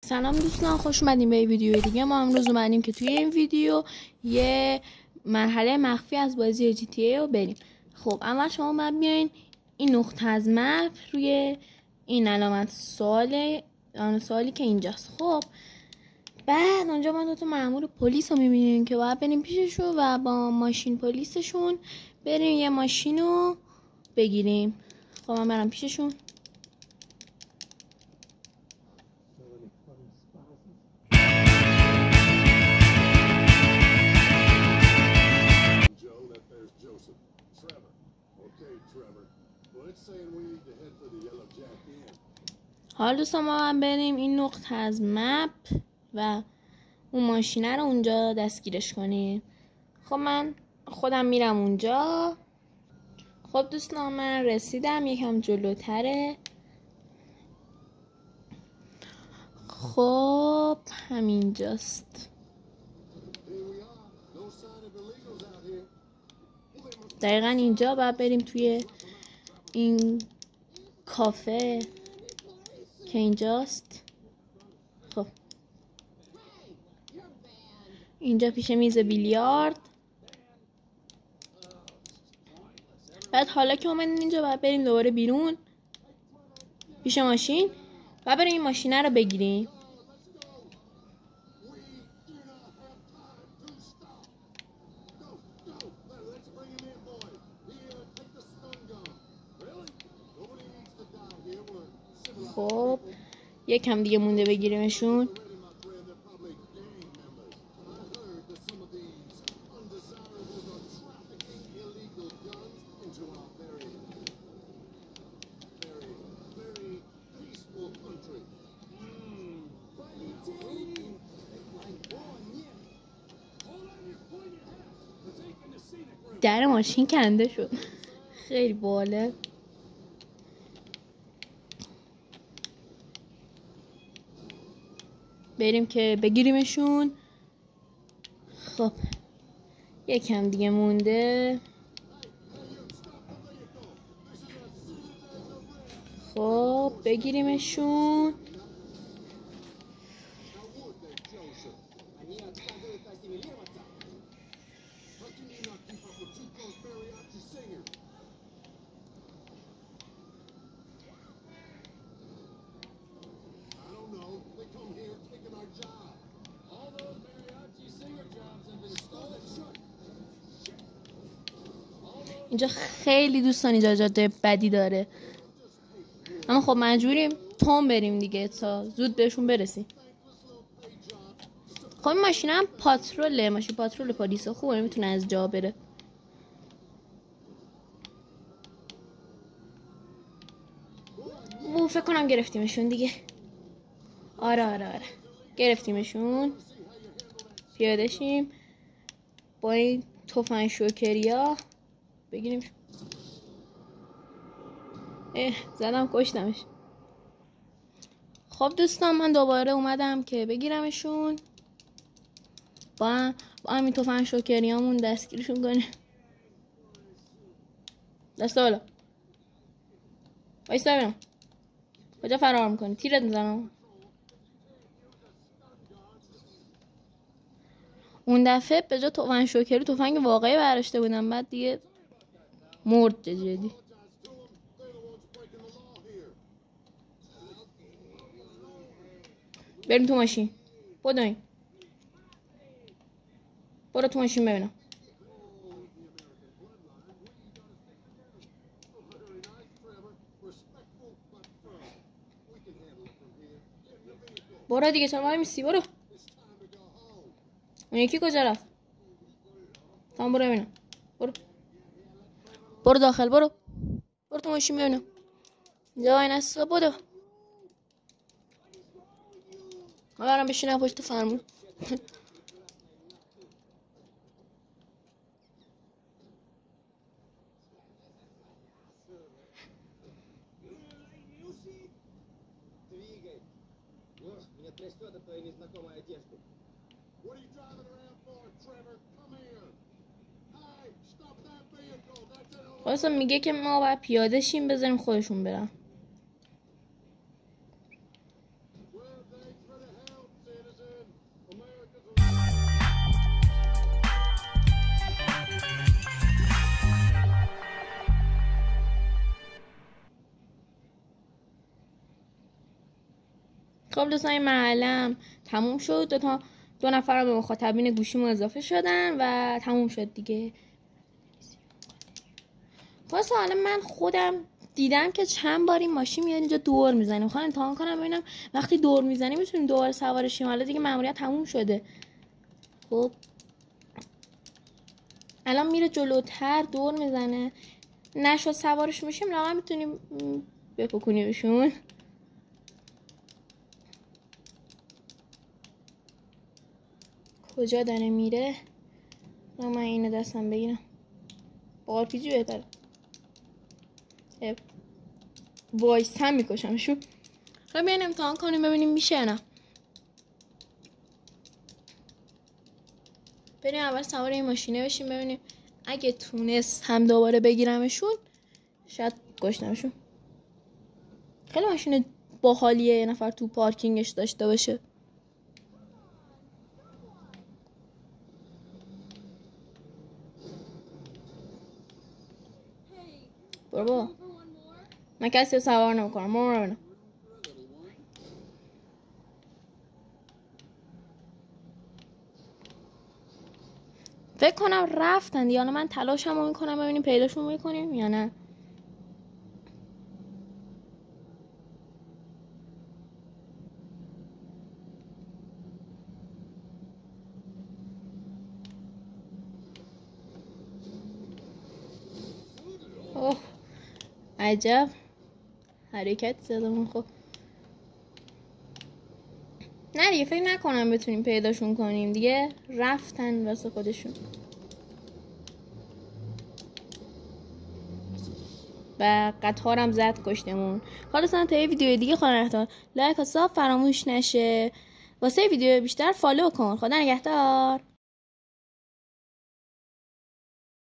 سلام دوستان، خوش اومدیم به ویدیو دیگه. ما امروز اومدیم که توی این ویدیو یه مرحله مخفی از بازی GTA رو بریم. خب اول شما باید بیاین این نقطه از مپ روی این علامت سوالی که اینجاست. خب بعد اونجا ما دوتا مأمور پلیس رو میبینیم که باید بریم پیششون و با ماشین پلیسشون بریم یه ماشین رو بگیریم. خب من برم پیششون. حالا دوستان ما بریم این نقطه از مپ و اون ماشینه رو اونجا دستگیرش کنیم. خب من خودم میرم اونجا. خب دوستان من رسیدم، یکم جلوتره. خب همینجاست، دقیقا اینجا باید بریم توی این کافه که اینجاست. خب اینجا پیش میز بیلیارد. بعد حالا که اومدین اینجا باید بریم دوباره بیرون پیش ماشین و بریم این ماشینه رو بگیریم. خب یکم دیگه مونده بگیریمشون. در ماشین کنده شد، خیلی باله. بریم که بگیریمشون. خب یکم دیگه مونده. خب بگیریمشون. اینجا خیلی دوستان اینجا جاده بدی داره، اما خب مجبوریم تون بریم دیگه تا زود بهشون برسیم. خب این ماشین هم پاتروله، ماشین پاترول پلیس خوبه، میتونه از جا بره. فکر کنم گرفتیمشون دیگه. آره گرفتیمشون. پیاده شیم با این تفنگ شوکریا بگیریم. زدم کشتمش. خب دوستان من دوباره اومدم که بگیرمشون. با همین تفنگ شوکریامون دستگیرشون کنه. دست بالا وایسا ببینم کجا فرار میکنی، تیرت میزنم. اون دفعه به جا تفنگ شوکری تفنگ واقعی برداشته بودم، بعد دیگه مرد جدی. بریم تو ماشین. بدوین برو تو ماشین ببینم. برو دیگه، چرا وای میسی؟ برو. اون یکی کجا رفت؟ تمام برو ببینم. برو داخل. برو تو ماشین ببینم. جای نستا بدو. ما برم بشینم پشت فرمون. خلاصا میگه که ما باید پیاده شیم بذاریم خودشون برن. خب دوستان این مرحله‌ام تموم شد. دو نفر به مخاطبین گوشیمو اضافه شدن و تموم شد دیگه. واسه حالا من خودم دیدم که چند بار این ماشین میاد اینجا دور میزنه. میخوام امتحان کنم ببینم وقتی دور میزنی میتونیم دوباره سوارش شیم. حالا دیگه مأموریت تموم شده. خب الان میره جلوتر دور میزنه. نشد سوارش میشیم لاغر میتونیم بپکنیمشون. کجا داره میره؟ من اینو دستم بگیرم. با RPG بهتره. وایسم میکشمشون. خب بیاین امتحان کنیم ببینیم میشه نه. بریم اول سوار این ماشینه بشیم ببینیم اگه تونست هم دوباره بگیرمشون شاید کشتمشون. خیلی ماشین باحالیه یه نفر تو پارکینگش داشته باشه. برو من کسی سوار نمیکنم. برو ببینم. فکر کنم رفتن دیگه. حالا من تلاشمو میکنم ببینیم پیداشون میکنیم یا نه. اوه عجب حرکت زدم. خب نه دیگه فکر نکنم بتونیم پیداشون کنیم دیگه. رفتن واسه خودشون. و قطارم زد کشتمون. حالا تا یه ویدیو دیگه خدا نگهدار. لایک و ساب فراموش نشه. واسه ویدیو بیشتر فالو کن. خدا نگهدار.